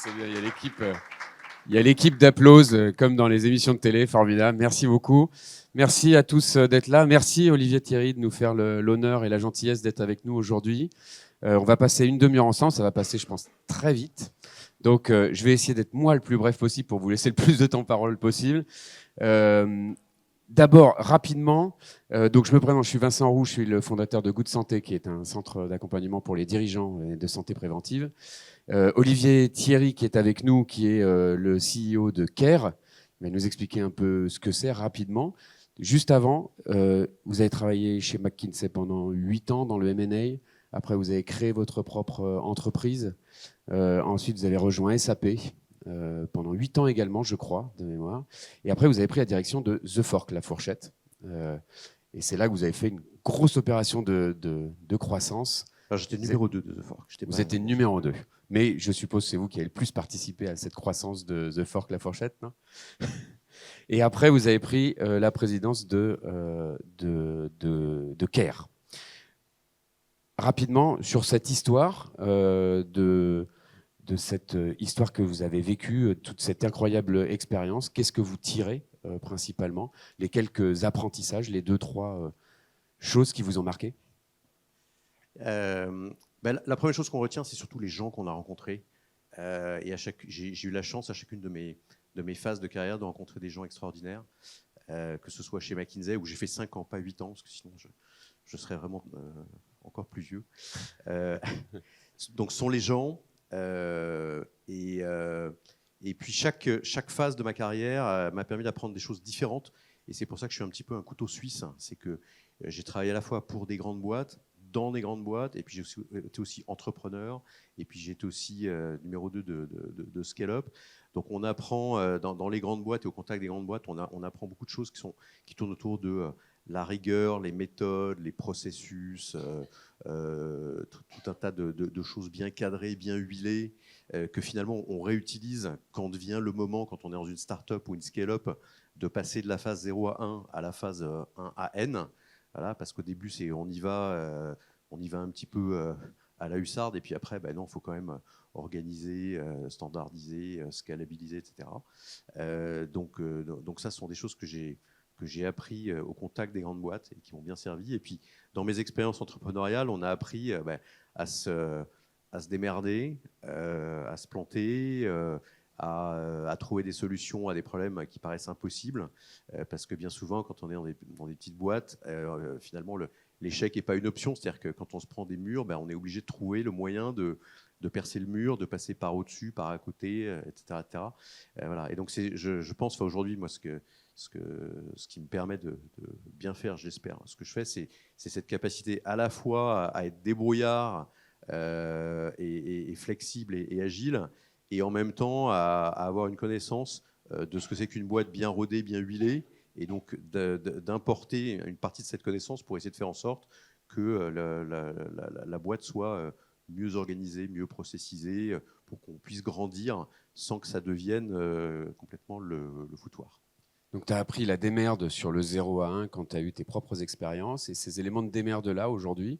c'est bien, il y a l'équipe d'applause, comme dans les émissions de télé, formidable. Merci beaucoup. Merci à tous d'être là. Merci Olivier Thierry de nous faire l'honneur et la gentillesse d'être avec nous aujourd'hui. On va passer une demi-heure ensemble, ça va passer, je pense, très vite. Donc, je vais essayer d'être moi le plus bref possible pour vous laisser le plus de temps de parole possible. D'abord, rapidement, donc je me présente, je suis Vincent Roux, je suis le fondateur de Good Santé, qui est un centre d'accompagnement pour les dirigeants de santé préventive. Olivier Thierry, qui est avec nous, qui est le CEO de CARE, il va nous expliquer un peu ce que c'est rapidement. Juste avant, vous avez travaillé chez McKinsey pendant 8 ans dans le M&A. Après, vous avez créé votre propre entreprise. Ensuite, vous avez rejoint SAP pendant 8 ans également, je crois, de mémoire. Et après, vous avez pris la direction de The Fork, la fourchette. Et c'est là que vous avez fait une grosse opération de croissance. Alors, j'étais numéro 2 de The Fork. Vous étiez numéro 2. Mais je suppose que c'est vous qui avez le plus participé à cette croissance de The Fork, la fourchette, non? Et après, vous avez pris la présidence de CARE. Rapidement, sur cette histoire, de cette histoire que vous avez vécue, toute cette incroyable expérience, qu'est-ce que vous tirez principalement? Les quelques apprentissages, les 2-3 choses qui vous ont marqué? La première chose qu'on retient, c'est surtout les gens qu'on a rencontrés. Et j'ai eu la chance à chacune de mes phases de carrière de rencontrer des gens extraordinaires, que ce soit chez McKinsey, où j'ai fait 5 ans, pas 8 ans, parce que sinon je serais vraiment encore plus vieux. Donc, ce sont les gens. Et puis, chaque phase de ma carrière m'a permis d'apprendre des choses différentes. Et c'est pour ça que je suis un petit peu un couteau suisse. C'est que j'ai travaillé à la fois pour des grandes boîtes, dans des grandes boîtes, et puis j'ai été aussi entrepreneur, et puis j'ai été aussi numéro 2 de Scale-Up. Donc on apprend dans les grandes boîtes et au contact des grandes boîtes, on apprend beaucoup de choses qui tournent autour de la rigueur, les méthodes, les processus, tout un tas de choses bien cadrées, bien huilées, que finalement on réutilise quand vient le moment, quand on est dans une start-up ou une scale-up, de passer de la phase 0 à 1 à la phase 1 à N. Voilà, parce qu'au début, on y va un petit peu à la hussarde, et puis après, non, il faut quand même organiser, standardiser, scalabiliser, etc. Donc ça, ce sont des choses que j'ai appris au contact des grandes boîtes et qui m'ont bien servi. Et puis, dans mes expériences entrepreneuriales, on a appris à se démerder, à se planter, à trouver des solutions à des problèmes qui paraissent impossibles, parce que bien souvent, quand on est dans des petites boîtes, finalement, l'échec n'est pas une option. C'est-à-dire que quand on se prend des murs, on est obligé de trouver le moyen de percer le mur, de passer par au-dessus, par à côté, etc. etc. Voilà. Et donc, je pense, aujourd'hui, moi, ce qui me permet de bien faire, j'espère, ce que je fais, c'est cette capacité à la fois à être débrouillard et flexible et agile, et en même temps à avoir une connaissance de ce que c'est qu'une boîte bien rodée, bien huilée, et donc d'importer une partie de cette connaissance pour essayer de faire en sorte que la boîte soit mieux organisée, mieux processisée, pour qu'on puisse grandir sans que ça devienne complètement le foutoir. Donc, tu as appris la démerde sur le 0 à 1 quand tu as eu tes propres expériences. Et ces éléments de démerde-là, aujourd'hui,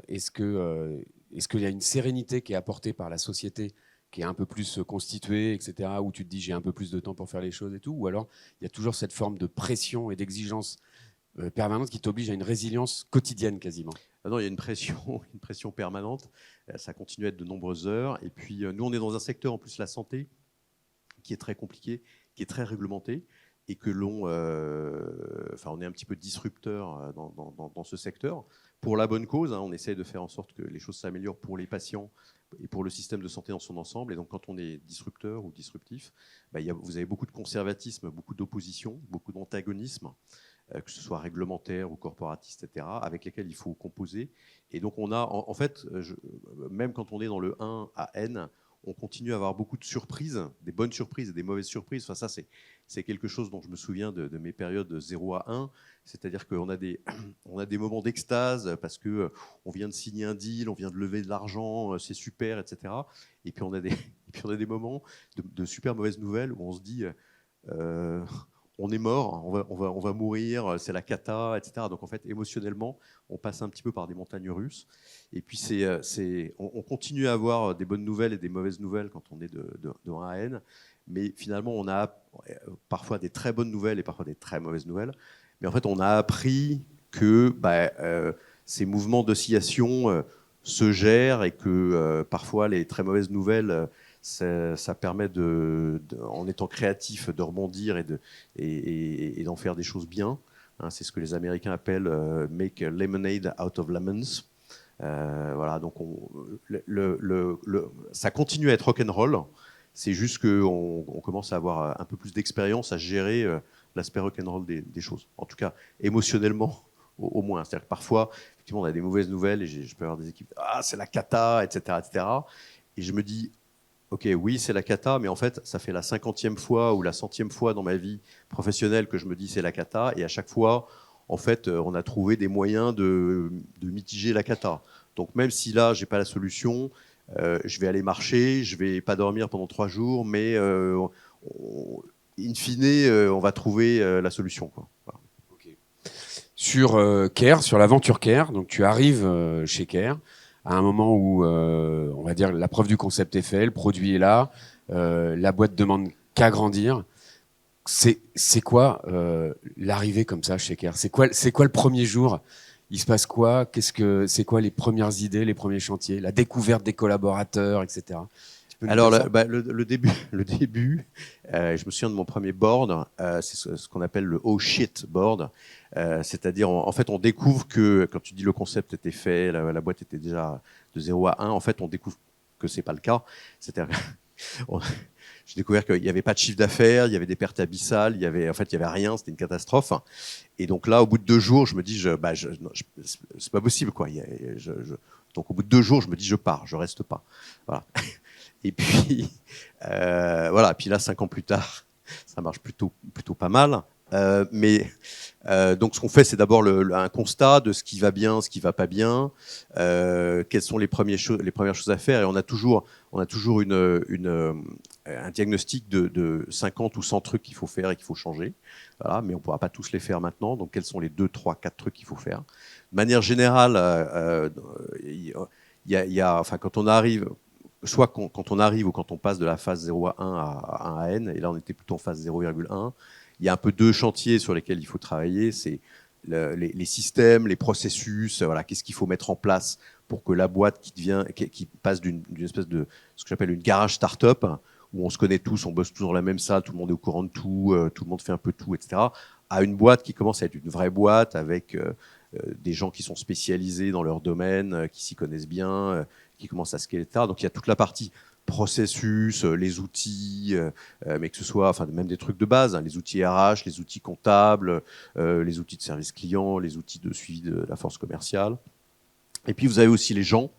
est-ce qu'il y a une sérénité qui est apportée par la société, qui est un peu plus constituée, etc., où tu te dis j'ai un peu plus de temps pour faire les choses et tout? Ou alors, il y a toujours cette forme de pression et d'exigence permanente qui t'oblige à une résilience quotidienne quasiment? Non, il y a une pression permanente. Ça continue à être de nombreuses heures. Et puis, nous, on est dans un secteur, en plus, la santé, qui est très compliqué, qui est très réglementé, et que on est un petit peu disrupteur dans ce secteur. Pour la bonne cause, on essaie de faire en sorte que les choses s'améliorent pour les patients et pour le système de santé dans son ensemble. Et donc, quand on est disrupteur ou disruptif, vous avez beaucoup de conservatisme, beaucoup d'opposition, beaucoup d'antagonisme, que ce soit réglementaire ou corporatiste, etc., avec lesquels il faut composer. Et donc, on a, en fait, même quand on est dans le 1 à N, on continue à avoir beaucoup de surprises, des bonnes surprises et des mauvaises surprises. Enfin, ça, c'est quelque chose dont je me souviens de mes périodes de 0 à 1. C'est-à-dire qu'on a des moments d'extase parce qu'on vient de signer un deal, on vient de lever de l'argent, c'est super, etc. Et puis, on a des moments de super mauvaises nouvelles où on se dit on est mort, on va mourir, c'est la cata, etc. Donc en fait, émotionnellement, on passe un petit peu par des montagnes russes. Et puis on continue à avoir des bonnes nouvelles et des mauvaises nouvelles quand on est de 1 à N. Mais finalement, on a parfois des très bonnes nouvelles et parfois des très mauvaises nouvelles. Mais en fait, on a appris que ces mouvements d'oscillation se gèrent et que parfois les très mauvaises nouvelles, ça permet, en étant créatif, de rebondir et d'en faire des choses bien. Hein, c'est ce que les Américains appellent make a lemonade out of lemons. Voilà, donc ça continue à être rock'n'roll. C'est juste qu'on commence à avoir un peu plus d'expérience à gérer l'aspect rock'n'roll des choses. En tout cas, émotionnellement, au moins. C'est-à-dire que parfois, effectivement, on a des mauvaises nouvelles et je peux avoir des équipes, c'est la cata, etc., etc. Et je me dis, ok, oui, c'est la cata, mais en fait, ça fait la 50e fois ou la 100e fois dans ma vie professionnelle que je me dis c'est la cata, et à chaque fois, en fait, on a trouvé des moyens de mitiger la cata. Donc même si là, j'ai pas la solution, je vais aller marcher, je vais pas dormir pendant 3 jours, mais in fine, on va trouver la solution, quoi. Voilà. Okay. Sur Care, sur l'aventure Care, donc tu arrives chez Care à un moment où, on va dire, la preuve du concept est faite, le produit est là, la boîte demande qu'à grandir. C'est quoi l'arrivée comme ça chez Care? C'est quoi le premier jour? Il se passe quoi? C'est quoi les premières idées, les premiers chantiers, la découverte des collaborateurs, etc. Alors le début, je me souviens de mon premier board, c'est ce qu'on appelle le oh shit board, c'est-à-dire en fait on découvre que quand tu dis le concept était fait, la boîte était déjà de 0 à 1, en fait on découvre que c'est pas le cas. C'est-à-dire j'ai découvert qu'il n'y avait pas de chiffre d'affaires, il y avait des pertes abyssales, il y avait rien, c'était une catastrophe. Et donc là, au bout de 2 jours, je me dis, c'est pas possible, quoi. Donc au bout de 2 jours, je me dis, je pars, je reste pas. Voilà. Et puis voilà. Puis là, 5 ans plus tard, ça marche plutôt pas mal. Donc ce qu'on fait, c'est d'abord un constat de ce qui va bien, ce qui va pas bien, quelles sont les premières choses à faire, et on a toujours un diagnostic de 50 ou 100 trucs qu'il faut faire et qu'il faut changer. Voilà, mais on pourra pas tous les faire maintenant. Donc quels sont les 2, 3, 4 trucs qu'il faut faire? De manière générale, enfin quand on arrive, soit quand on arrive ou quand on passe de la phase 0 à 1 à 1 à N, et là on était plutôt en phase 0,1. Il y a un peu 2 chantiers sur lesquels il faut travailler, c'est les systèmes, les processus, voilà, qu'est-ce qu'il faut mettre en place pour que la boîte qui passe d'une espèce de ce que j'appelle une garage start-up, où on se connaît tous, on bosse tous dans la même salle, tout le monde est au courant de tout, tout le monde fait un peu tout, etc., à une boîte qui commence à être une vraie boîte avec des gens qui sont spécialisés dans leur domaine, qui s'y connaissent bien, qui commencent à scaler, etc. Donc il y a toute la partie processus, les outils, mais que ce soit, enfin même des trucs de base, hein, les outils RH, les outils comptables, les outils de service client, les outils de suivi de la force commerciale. Et puis vous avez aussi les gens,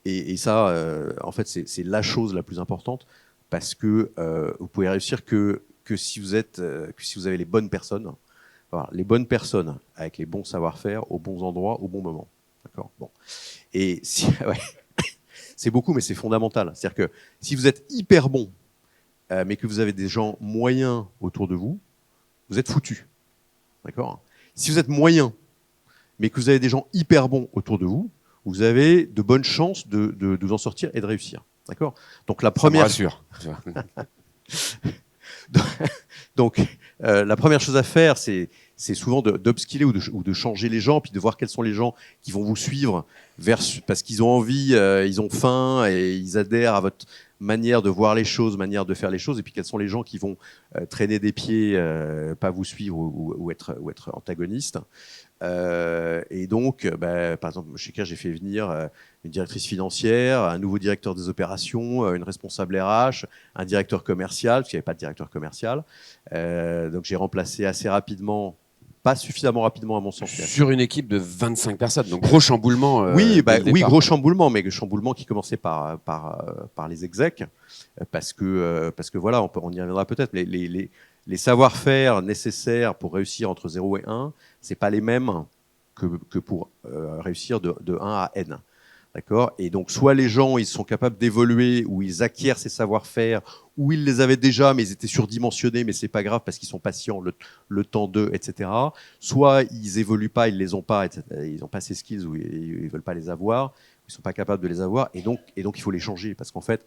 et ça, en fait, c'est la chose la plus importante, parce que vous pouvez réussir que si vous avez les bonnes personnes, voilà, les bonnes personnes avec les bons savoir-faire aux bons endroits au bon moment. D'accord. Bon. Et ouais. C'est beaucoup, mais c'est fondamental. C'est-à-dire que si vous êtes hyper bon, mais que vous avez des gens moyens autour de vous, vous êtes foutu. D'accord ? Si vous êtes moyen, mais que vous avez des gens hyper bons autour de vous, vous avez de bonnes chances de vous en sortir et de réussir. D'accord ? Donc la première. Ça me rassure. Donc la première chose à faire, c'est souvent d'upskiller ou de changer les gens, puis de voir quels sont les gens qui vont vous suivre parce qu'ils ont envie, ils ont faim et ils adhèrent à votre manière de voir les choses, manière de faire les choses, et puis quels sont les gens qui vont traîner des pieds, pas vous suivre ou être antagonistes. Et donc, par exemple, chez Care, j'ai fait venir une directrice financière, un nouveau directeur des opérations, une responsable RH, un directeur commercial, parce qu'il n'y avait pas de directeur commercial. Donc j'ai remplacé assez rapidement, pas suffisamment rapidement à mon sens. Sur une équipe de 25 personnes, donc gros chamboulement. Oui, gros chamboulement, mais chamboulement qui commençait par les execs, parce que voilà, on y reviendra peut-être, mais les savoir-faire nécessaires pour réussir entre 0 et 1, c'est pas les mêmes que pour réussir de 1 à N. D'accord. Et donc, soit les gens, ils sont capables d'évoluer, ou ils acquièrent ces savoir-faire, ou ils les avaient déjà, mais ils étaient surdimensionnés, mais c'est pas grave parce qu'ils sont patients, le temps d'eux, etc. Soit ils évoluent pas, ils les ont pas, etc. Ils n'ont pas ces skills, ou ils veulent pas les avoir, ils sont pas capables de les avoir, et donc il faut les changer, parce qu'en fait,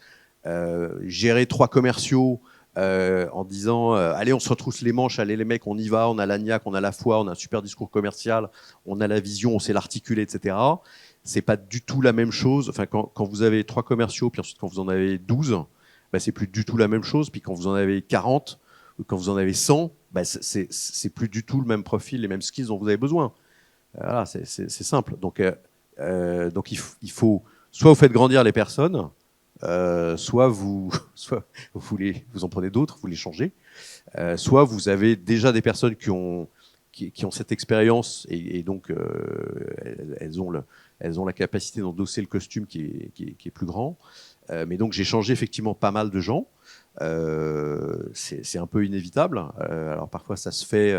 gérer 3 commerciaux en disant allez, on se retrousse les manches, allez les mecs, on y va, on a la niaque, on a la foi, on a un super discours commercial, on a la vision, on sait l'articuler, etc. C'est pas du tout la même chose. Enfin, quand vous avez 3 commerciaux, puis ensuite quand vous en avez 12, bah, c'est plus du tout la même chose. Puis quand vous en avez 40, ou quand vous en avez 100, bah, c'est plus du tout le même profil, les mêmes skills dont vous avez besoin. Voilà, c'est simple. Donc il faut soit vous faites grandir les personnes, soit soit vous en prenez d'autres, vous les changez, soit vous avez déjà des personnes qui ont cette expérience, et donc elles ont la capacité d'endosser le costume qui est plus grand. Mais donc j'ai changé effectivement pas mal de gens. C'est un peu inévitable. Alors parfois ça se fait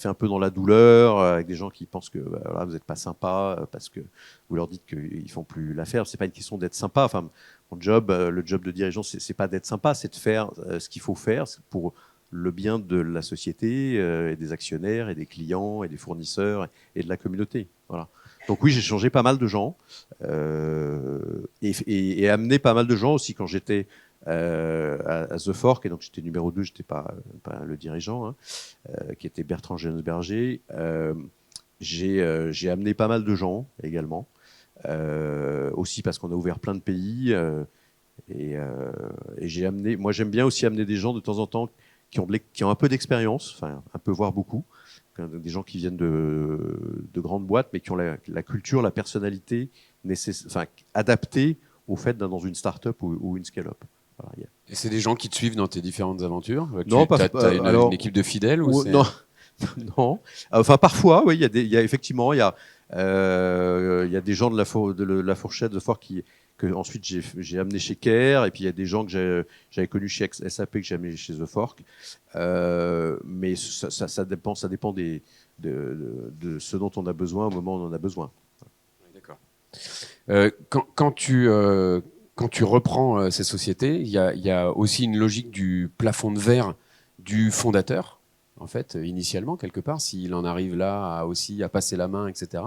un peu dans la douleur, avec des gens qui pensent que voilà, vous n'êtes pas sympa parce que vous leur dites qu'ils font plus l'affaire. C'est pas une question d'être sympa. Enfin, mon job, le job de dirigeant, c'est pas d'être sympa, c'est de faire ce qu'il faut faire pour le bien de la société, et des actionnaires et des clients et des fournisseurs et de la communauté. Voilà. Donc oui, j'ai changé pas mal de gens et amené pas mal de gens aussi quand j'étais à The Fork, et donc j'étais numéro 2, j'étais pas le dirigeant, hein, qui était Bertrand Genesberger. J'ai amené pas mal de gens également, aussi parce qu'on a ouvert plein de pays, et moi j'aime bien aussi amener des gens de temps en temps qui ont un peu d'expérience, enfin un peu voire beaucoup, des gens qui viennent de grandes boîtes, mais qui ont la culture, la personnalité adaptée au fait d'être dans une start-up ou une scale-up. Voilà, Et c'est des gens qui te suivent dans tes différentes aventures? Non, Tu as une équipe de fidèles ou non, non. Enfin, parfois, oui, il y a effectivement, il y a des gens de la fourchette de fort que ensuite j'ai amené chez Care, et puis il y a des gens que j'avais connus chez SAP que j'ai amené chez The Fork. Mais ça dépend de ce dont on a besoin au moment où on en a besoin. D'accord. Quand tu reprends ces sociétés, il y a aussi une logique du plafond de verre du fondateur, en fait, initialement, quelque part, s'il en arrive là à passer la main, etc.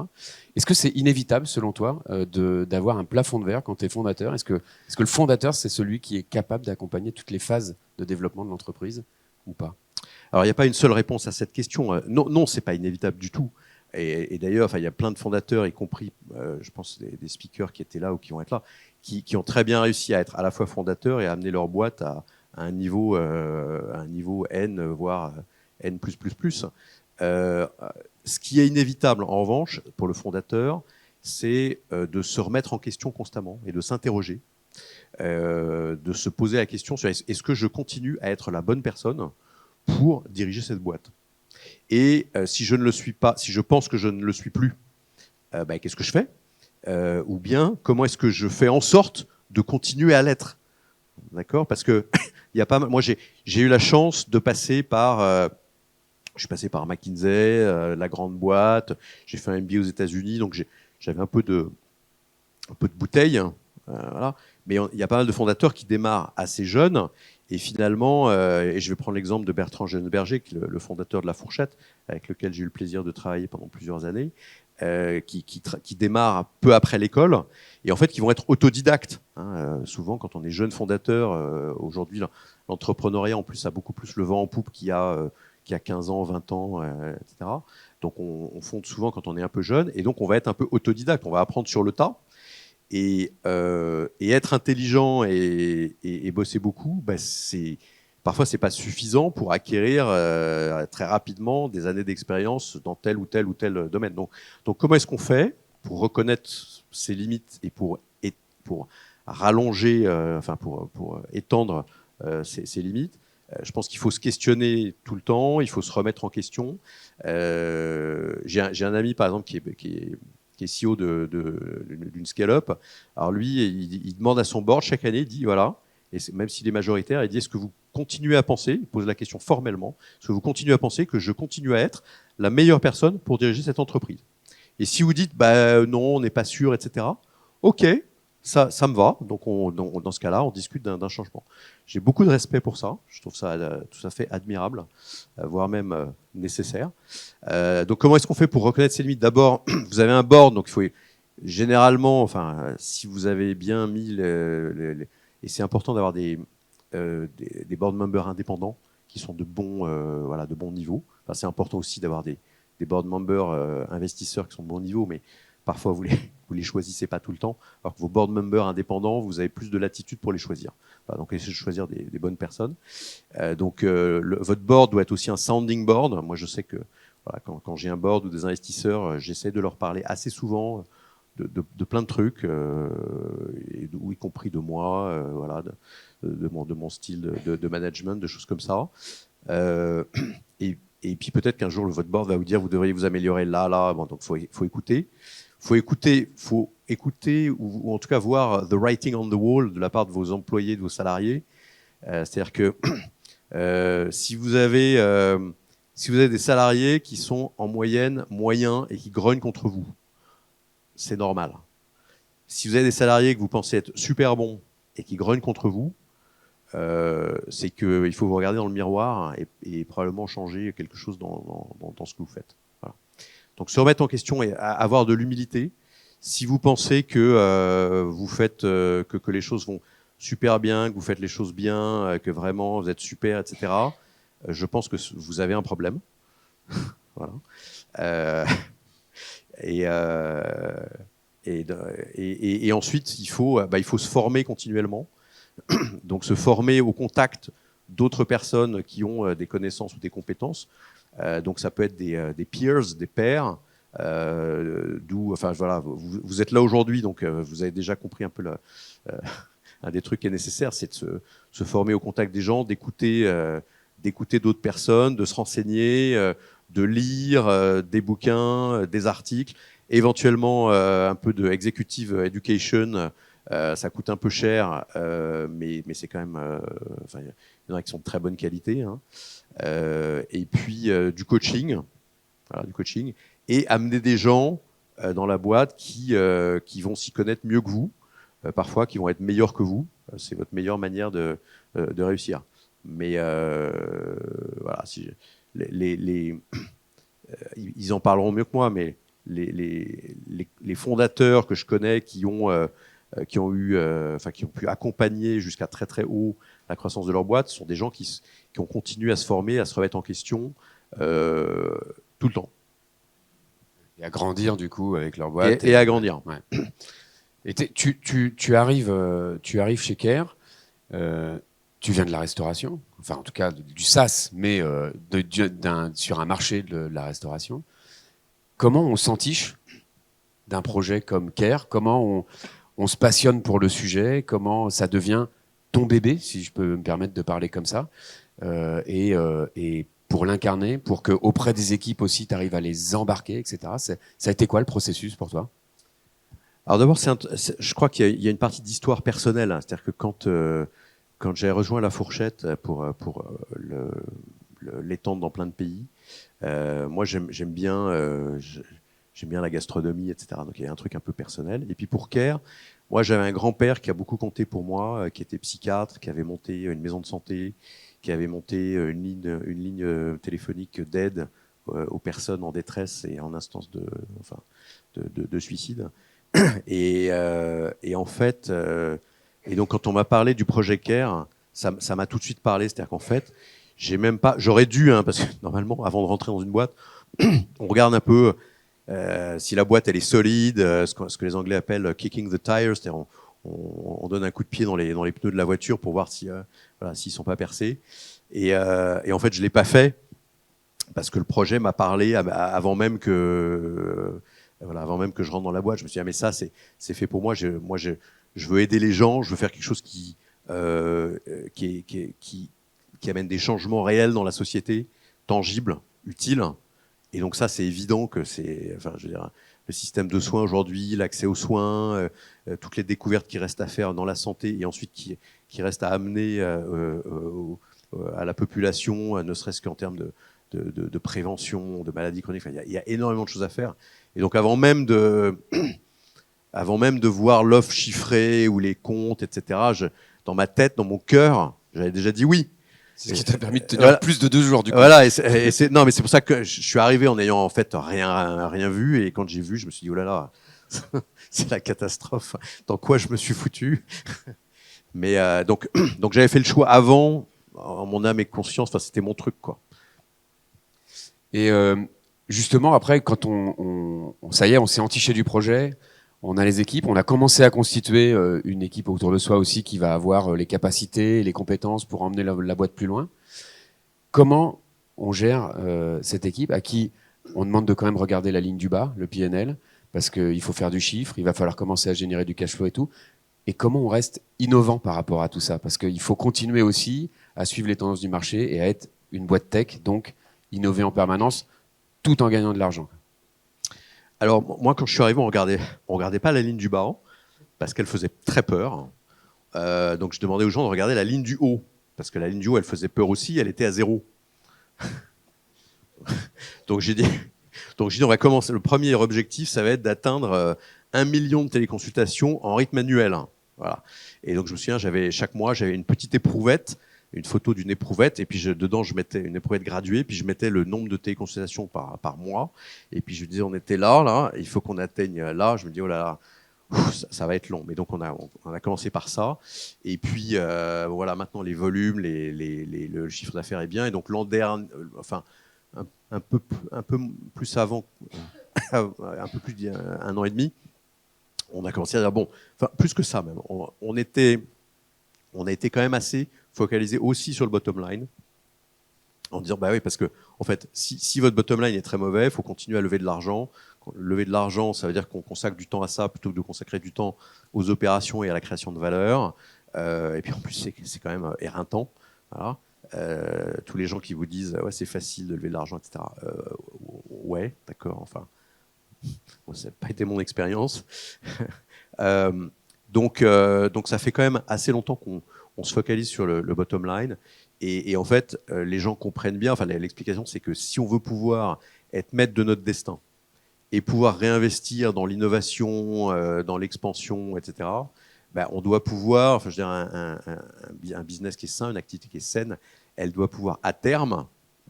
Est-ce que c'est inévitable, selon toi, d'avoir un plafond de verre quand tu es fondateur? Est-ce que le fondateur, c'est celui qui est capable d'accompagner toutes les phases de développement de l'entreprise ou pas? Alors, il n'y a pas une seule réponse à cette question. Non, c'est pas inévitable du tout. Et d'ailleurs, enfin, il y a plein de fondateurs, y compris, je pense, des speakers qui étaient là ou qui vont être là, qui ont très bien réussi à être à la fois fondateurs et à amener leur boîte à un niveau N, voire N++. Ce qui est inévitable, en revanche, pour le fondateur, c'est de se remettre en question constamment et de s'interroger, de se poser la question sur est-ce que je continue à être la bonne personne pour diriger cette boîte. Et si je ne le suis pas, si je pense que je ne le suis plus, qu'est-ce que je fais? Ou bien, comment est-ce que je fais en sorte de continuer à l'être? D'accord? Parce que moi, j'ai eu la chance de passer par... je suis passé par McKinsey, la grande boîte. J'ai fait un MBA aux États-Unis, donc j'avais un peu de bouteille. Voilà. Mais il y a pas mal de fondateurs qui démarrent assez jeunes. Et finalement, et je vais prendre l'exemple de Bertrand Genesberger, qui est le fondateur de La Fourchette, avec lequel j'ai eu le plaisir de travailler pendant plusieurs années, qui démarre peu après l'école, et en fait qui vont être autodidactes. Souvent, quand on est jeune fondateur, aujourd'hui, l'entrepreneuriat en plus a beaucoup plus le vent en poupe qu'il y a 15 ans, 20 ans, etc. Donc on fonde souvent quand on est un peu jeune, et donc on va être un peu autodidacte, on va apprendre sur le tas. Et être intelligent et bosser beaucoup, parfois c'est pas suffisant pour acquérir très rapidement des années d'expérience dans tel ou tel domaine. Donc comment est-ce qu'on fait pour reconnaître ses limites et pour rallonger, pour étendre ses limites? Je pense qu'il faut se questionner tout le temps, il faut se remettre en question. J'ai un ami par exemple qui est CEO d'une scale-up. Alors lui, il demande à son board chaque année, il dit voilà, et même s'il est majoritaire, il dit est-ce que vous continuez à penser, il pose la question formellement, est-ce que vous continuez à penser que je continue à être la meilleure personne pour diriger cette entreprise? Et si vous dites non, on n'est pas sûr, etc., Ok, ça me va. Donc, dans ce cas-là, on discute d'un changement. J'ai beaucoup de respect pour ça. Je trouve ça tout à fait admirable, voire même nécessaire. Donc, comment est-ce qu'on fait pour reconnaître ses limites? D'abord, vous avez un board, donc il faut généralement, enfin, si vous avez bien mis et c'est important d'avoir des board members indépendants qui sont de bons niveaux. Enfin, c'est important aussi d'avoir des board members investisseurs qui sont de bon niveau, mais parfois vous les choisissez pas tout le temps. Alors que vos board members indépendants, vous avez plus de latitude pour les choisir. Voilà, donc essayez de choisir des bonnes personnes. Votre board doit être aussi un sounding board. Moi, je sais que voilà, quand j'ai un board ou des investisseurs, j'essaie de leur parler assez souvent de plein de trucs, y compris de moi, voilà, de mon style de management, de choses comme ça. Et puis peut-être qu'un jour, votre board va vous dire vous devriez vous améliorer là. Bon, donc faut écouter. Faut écouter ou en tout cas voir the writing on the wall de la part de vos employés, de vos salariés. C'est-à-dire que si vous avez des salariés qui sont en moyenne moyens et qui grognent contre vous, c'est normal. Si vous avez des salariés que vous pensez être super bons et qui grognent contre vous, c'est qu'il faut vous regarder dans le miroir et probablement changer quelque chose dans ce que vous faites. Voilà. Donc se remettre en question et avoir de l'humilité. Si vous pensez que vous faites que les choses vont super bien, que vous faites les choses bien, que vraiment vous êtes super, etc., je pense que vous avez un problème. Voilà. Et ensuite, il faut se former continuellement. Donc se former au contact d'autres personnes qui ont des connaissances ou des compétences. Donc ça peut être des peers, des pairs. Enfin voilà, vous êtes là aujourd'hui, donc vous avez déjà compris un peu un des trucs qui est nécessaire, c'est de se former au contact des gens, d'écouter d'autres personnes, de se renseigner, de lire des bouquins, des articles, éventuellement un peu de executive education. Ça coûte un peu cher, mais c'est quand même. Enfin, il y en a qui sont de très bonne qualité. Hein. Et puis du coaching, voilà, et amener des gens dans la boîte qui vont s'y connaître mieux que vous, parfois qui vont être meilleurs que vous. C'est votre meilleure manière de réussir. Mais voilà, ils en parleront mieux que moi, mais les fondateurs que je connais qui ont pu accompagner jusqu'à très très haut la croissance de leur boîte sont des gens qui ont continué à se former, à se remettre en question tout le temps. Et à grandir du coup avec leur boîte. Et à grandir. Ouais. Et tu arrives chez Care, tu viens de la restauration, enfin en tout cas du SaaS, mais sur un marché de la restauration. Comment on s'entiche d'un projet comme Care? Comment on se passionne pour le sujet? Comment ça devient ton bébé, si je peux me permettre de parler comme ça, et pour l'incarner, pour qu'auprès des équipes aussi, tu arrives à les embarquer, etc. Ça a été quoi le processus pour toi? Alors d'abord, je crois qu'il y a une partie d'histoire personnelle. Hein. C'est-à-dire que quand j'ai rejoint La Fourchette pour l'étendre dans plein de pays, moi j'aime bien la gastronomie, etc. Donc il y a un truc un peu personnel. Et puis pour Care, moi j'avais un grand-père qui a beaucoup compté pour moi, qui était psychiatre, qui avait monté une maison de santé, qui avait monté une ligne téléphonique d'aide aux personnes en détresse et en instance de suicide. Et en fait, et donc quand on m'a parlé du projet Care, ça m'a tout de suite parlé. C'est-à-dire qu'en fait, j'aurais dû, hein, parce que normalement, avant de rentrer dans une boîte, on regarde un peu si la boîte elle est solide, ce que les Anglais appellent kicking the tires, c'est-à-dire on donne un coup de pied dans les pneus de la voiture pour voir s'ils sont pas percés. Et en fait, je l'ai pas fait parce que le projet m'a parlé avant même que je rentre dans la boîte. Je me suis dit, ah, mais ça, c'est fait pour moi. Je veux aider les gens. Je veux faire quelque chose qui amène des changements réels dans la société, tangibles, utiles. Et donc ça, c'est évident que le système de soins aujourd'hui, l'accès aux soins, toutes les découvertes qui restent à faire dans la santé et ensuite qui restent à amener à la population, ne serait-ce qu'en termes de prévention, de maladies chroniques. Enfin, il y a énormément de choses à faire. Et donc avant même avant même de voir l'offre chiffrée ou les comptes, etc. Dans ma tête, dans mon cœur, j'avais déjà dit oui. C'est ce qui t'a permis de tenir plus de 2 jours, du coup. Voilà, non, mais c'est pour ça que je suis arrivé en ayant en fait rien vu, et quand j'ai vu, je me suis dit oh là là, c'est la catastrophe. Dans quoi je me suis foutu? Mais donc j'avais fait le choix avant, en mon âme et conscience. Enfin, c'était mon truc, quoi. Et justement, après, quand ça y est, on s'est entiché du projet, on a les équipes, on a commencé à constituer une équipe autour de soi aussi qui va avoir les capacités, les compétences pour emmener la boîte plus loin. Comment on gère cette équipe à qui on demande de quand même regarder la ligne du bas, le P&L, parce qu'il faut faire du chiffre, il va falloir commencer à générer du cash flow et tout. Et comment on reste innovant par rapport à tout ça? Parce qu'il faut continuer aussi à suivre les tendances du marché et à être une boîte tech, donc innover en permanence, tout en gagnant de l'argent. Alors, moi, quand je suis arrivé, on regardait pas la ligne du bas, parce qu'elle faisait très peur. Donc, je demandais aux gens de regarder la ligne du haut, parce que la ligne du haut, elle faisait peur aussi, elle était à 0. Donc, j'ai dit, on va commencer. Le premier objectif, ça va être d'atteindre 1 million de téléconsultations en rythme annuel. Voilà. Et donc, je me souviens, chaque mois, j'avais une petite éprouvette, une photo d'une éprouvette, et puis dedans, je mettais une éprouvette graduée, puis je mettais le nombre de téléconsultations par mois. Et puis, je disais, on était là, il faut qu'on atteigne là. Je me dis, oh là là, ça va être long. Mais donc, on a commencé par ça. Et puis, voilà, maintenant, les volumes, le chiffre d'affaires est bien. Et donc, l'an dernier, enfin, un peu plus avant, un peu plus d'1 an et demi, on a commencé à dire, bon, enfin, plus que ça même, on a été quand même assez focalisé aussi sur le bottom line, en disant, bah oui, parce que, en fait, si votre bottom line est très mauvais, il faut continuer à lever de l'argent. Lever de l'argent, ça veut dire qu'on consacre du temps à ça plutôt que de consacrer du temps aux opérations et à la création de valeur. Et puis en plus, c'est quand même éreintant. Voilà. Tous les gens qui vous disent ouais, c'est facile de lever de l'argent, etc. Ouais, d'accord, enfin, bon, ça n'a pas été mon expérience. Donc ça fait quand même assez longtemps qu'on se focalise sur le bottom line. Et en fait, les gens comprennent bien, enfin, l'explication, c'est que si on veut pouvoir être maître de notre destin et pouvoir réinvestir dans l'innovation, dans l'expansion, etc., ben, on doit pouvoir, enfin, je veux dire, un business qui est sain, une activité qui est saine, elle doit pouvoir, à terme,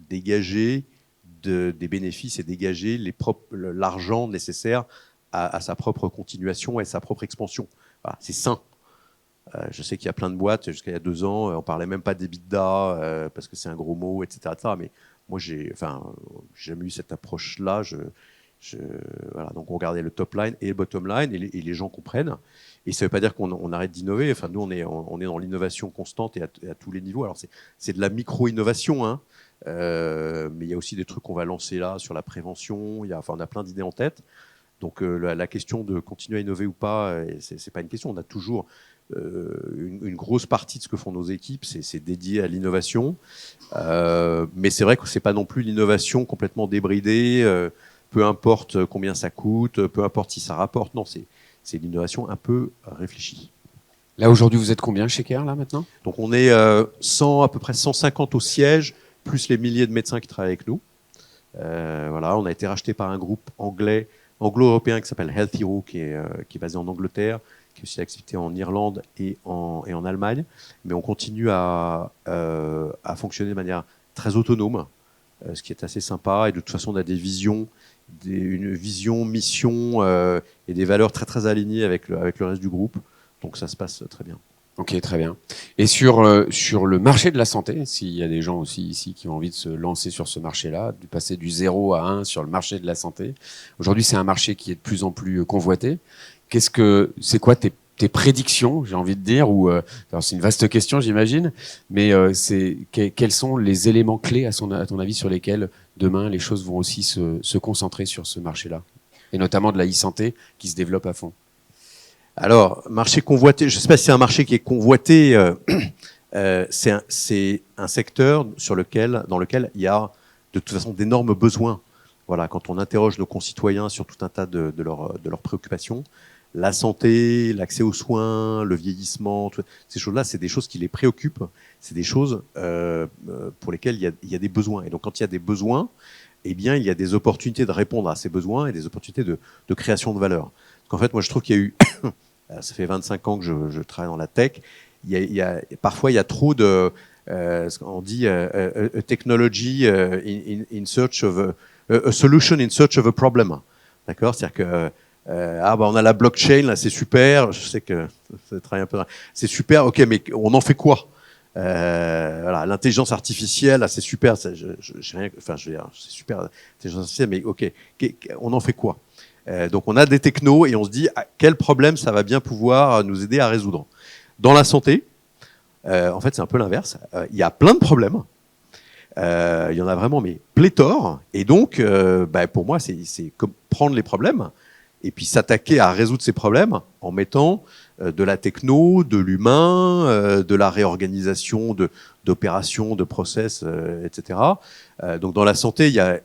dégager des bénéfices et dégager l'argent nécessaire à sa propre continuation et à sa propre expansion. Voilà, c'est sain. Je sais qu'il y a plein de boîtes, jusqu'à il y a 2 ans, on parlait même pas d'EBITDA parce que c'est un gros mot, etc. Mais moi, j'ai jamais eu cette approche-là. Voilà, donc on regardait le top line et le bottom line, et les gens comprennent. Et ça ne veut pas dire qu'on arrête d'innover. Enfin, nous, on est dans l'innovation constante et à tous les niveaux. Alors, c'est de la micro-innovation, hein. Mais il y a aussi des trucs qu'on va lancer là sur la prévention. On a plein d'idées en tête. Donc, la question de continuer à innover ou pas, c'est pas une question. On a toujours une grosse partie de ce que font nos équipes, c'est dédié à l'innovation. Mais c'est vrai que c'est pas non plus l'innovation complètement débridée. Peu importe combien ça coûte, peu importe si ça rapporte. Non, c'est l'innovation un peu réfléchie. Là, aujourd'hui, vous êtes combien chez Care, là, maintenant? Donc, on est à peu près 150 au siège, plus les milliers de médecins qui travaillent avec nous. Voilà, on a été racheté par un groupe anglo-européen qui s'appelle Health Hero, qui est basé en Angleterre, qui a aussi l'activité en Irlande et en Allemagne. Mais on continue à fonctionner de manière très autonome, ce qui est assez sympa. Et de toute façon, on a une vision, mission et des valeurs très très alignées avec le reste du groupe. Donc ça se passe très bien. Ok, très bien. Et sur le marché de la santé, s'il y a des gens aussi ici qui ont envie de se lancer sur ce marché-là, de passer du 0 à 1 sur le marché de la santé, aujourd'hui c'est un marché qui est de plus en plus convoité. C'est quoi tes prédictions, j'ai envie de dire, alors c'est une vaste question, j'imagine, mais quels sont les éléments clés à ton avis sur lesquels demain les choses vont aussi se concentrer sur ce marché-là, et notamment de la e-santé qui se développe à fond? Alors, marché convoité, je ne sais pas si c'est un marché qui est convoité, c'est un secteur dans lequel il y a de toute façon d'énormes besoins. Voilà, quand on interroge nos concitoyens sur tout un tas de leurs préoccupations, la santé, l'accès aux soins, le vieillissement, ces choses-là, c'est des choses qui les préoccupent. C'est des choses pour lesquelles il y a des besoins. Et donc, quand il y a des besoins, eh bien, il y a des opportunités de répondre à ces besoins et des opportunités de création de valeur. qu'en fait, moi, je trouve qu'il y a eu, ça fait 25 ans que je travaille dans la tech, parfois, il y a trop de, on dit, a technology in search of a solution in search of a problem. D'accord? C'est-à-dire que, on a la blockchain, là, c'est super, je sais que ça travaille un peu, c'est super, ok, mais on en fait quoi? Voilà, l'intelligence artificielle, là, c'est super, j'ai rien, enfin, je veux dire, c'est super, l'intelligence artificielle, mais ok, on en fait quoi? Donc, on a des technos et on se dit, quel problème ça va bien pouvoir nous aider à résoudre? Dans la santé, en fait, c'est un peu l'inverse. Il y a plein de problèmes. Il y en a vraiment, mais pléthore. Et donc, pour moi, c'est comme prendre les problèmes et puis s'attaquer à résoudre ces problèmes en mettant de la techno, de l'humain, de la réorganisation d'opérations, de process, etc. Donc, dans la santé, il y a,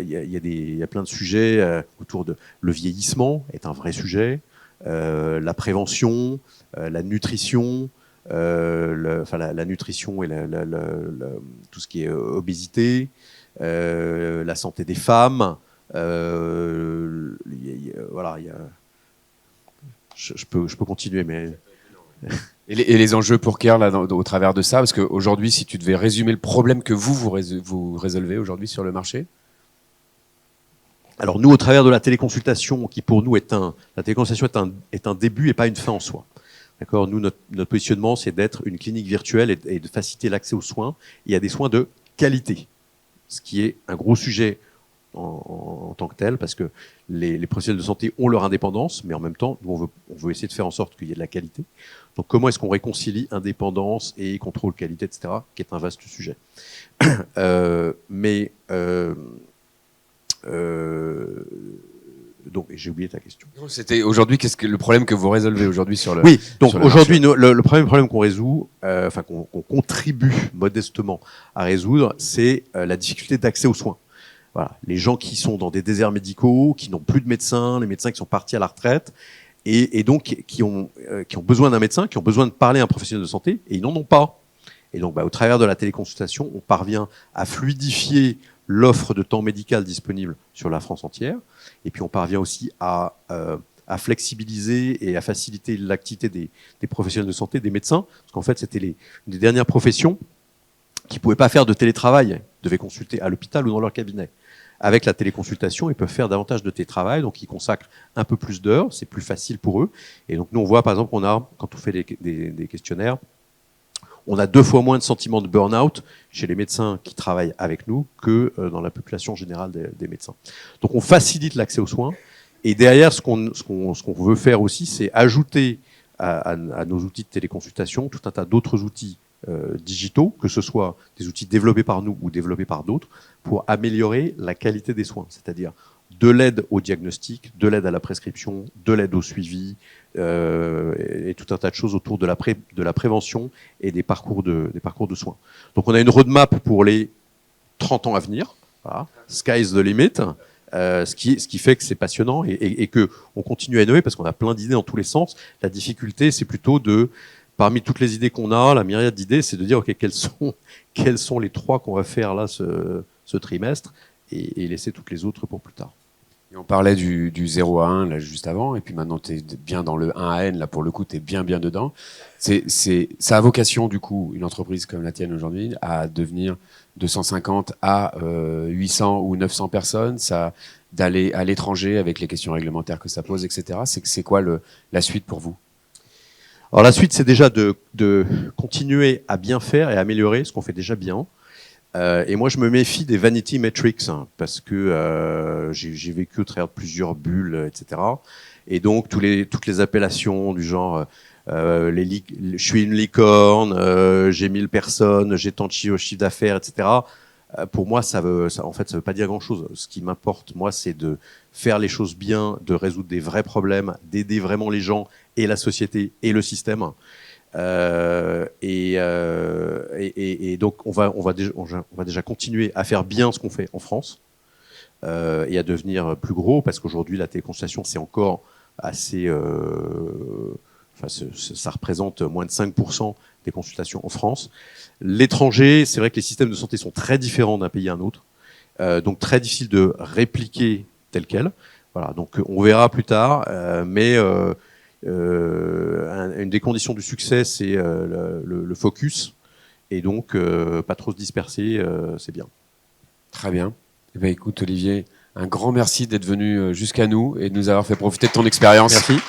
il y a plein de sujets autour de le vieillissement est un vrai sujet, la prévention, la nutrition. La nutrition et tout ce qui est obésité, la santé des femmes. Voilà, je peux continuer, mais Et les enjeux pour Care là, au travers de ça, parce qu'aujourd'hui, si tu devais résumer le problème que vous résolvez aujourd'hui sur le marché. Alors nous, au travers de la téléconsultation, qui pour nous la téléconsultation est un début et pas une fin en soi. D'accord. Nous, notre positionnement, c'est d'être une clinique virtuelle et de faciliter l'accès aux soins et à des soins de qualité, ce qui est un gros sujet en tant que tel, parce que les professionnels de santé ont leur indépendance, mais en même temps, nous, on veut essayer de faire en sorte qu'il y ait de la qualité. Donc, comment est-ce qu'on réconcilie indépendance et contrôle qualité, etc., qui est un vaste sujet. Donc, j'ai oublié ta question. C'était aujourd'hui, qu'est-ce que le problème que vous résolvez aujourd'hui sur le. Oui, donc aujourd'hui, le problème qu'on résout, qu'on contribue modestement à résoudre, c'est la difficulté d'accès aux soins. Voilà, les gens qui sont dans des déserts médicaux, qui n'ont plus de médecins, les médecins qui sont partis à la retraite, et donc qui ont besoin d'un médecin, qui ont besoin de parler à un professionnel de santé, et ils n'en ont pas. Et donc, au travers de la téléconsultation, on parvient à fluidifier l'offre de temps médical disponible sur la France entière. Et puis, on parvient aussi à flexibiliser et à faciliter l'activité des professionnels de santé, des médecins. Parce qu'en fait, c'était une des dernières professions qui ne pouvaient pas faire de télétravail, devaient consulter à l'hôpital ou dans leur cabinet. Avec la téléconsultation, ils peuvent faire davantage de télétravail, donc ils consacrent un peu plus d'heures, c'est plus facile pour eux. Et donc, nous, on voit, par exemple, quand on fait des questionnaires, on a 2 fois moins de sentiments de burn-out chez les médecins qui travaillent avec nous que dans la population générale des médecins. Donc on facilite l'accès aux soins. Et derrière, ce qu'on veut faire aussi, c'est ajouter à nos outils de téléconsultation tout un tas d'autres outils digitaux, que ce soit des outils développés par nous ou développés par d'autres, pour améliorer la qualité des soins. C'est-à-dire de l'aide au diagnostic, de l'aide à la prescription, de l'aide au suivi, et tout un tas de choses autour de la prévention et des parcours de soins. Donc on a une roadmap pour les 30 ans à venir. Voilà. Sky's the limit. Ce qui fait que c'est passionnant et que on continue à innover parce qu'on a plein d'idées dans tous les sens. La difficulté, c'est plutôt parmi toutes les idées qu'on a, la myriade d'idées, c'est de dire ok, quelles sont les 3 qu'on va faire là ce trimestre et laisser toutes les autres pour plus tard. Et on parlait du 0 à 1 là, juste avant, et puis maintenant tu es bien dans le 1 à N, là pour le coup tu es bien dedans. Ça a vocation du coup, une entreprise comme la tienne aujourd'hui, à devenir de 150 à 800 ou 900 personnes, d'aller à l'étranger avec les questions réglementaires que ça pose, etc. C'est quoi la suite pour vous? Alors la suite, c'est déjà de continuer à bien faire et à améliorer ce qu'on fait déjà bien. Et moi, je me méfie des vanity metrics parce que j'ai vécu au travers de plusieurs bulles, etc. Et donc toutes les appellations du genre je suis une licorne, j'ai 1000 personnes, j'ai tant de chiffre d'affaires, etc. Pour moi, ça veut pas dire grand-chose. Ce qui m'importe, moi, c'est de faire les choses bien, de résoudre des vrais problèmes, d'aider vraiment les gens et la société et le système. Et donc on va déjà continuer à faire bien ce qu'on fait en France et à devenir plus gros parce qu'aujourd'hui la téléconsultation c'est encore assez ça représente moins de 5% des consultations en France. L'étranger, c'est vrai que les systèmes de santé sont très différents d'un pays à un autre, donc très difficile de répliquer tel quel. Voilà, donc on verra plus tard, mais une des conditions du succès, c'est le focus, et donc pas trop se disperser, c'est bien. Très bien. Eh ben, écoute, Olivier, un grand merci d'être venu jusqu'à nous et de nous avoir fait profiter de ton expérience. Merci.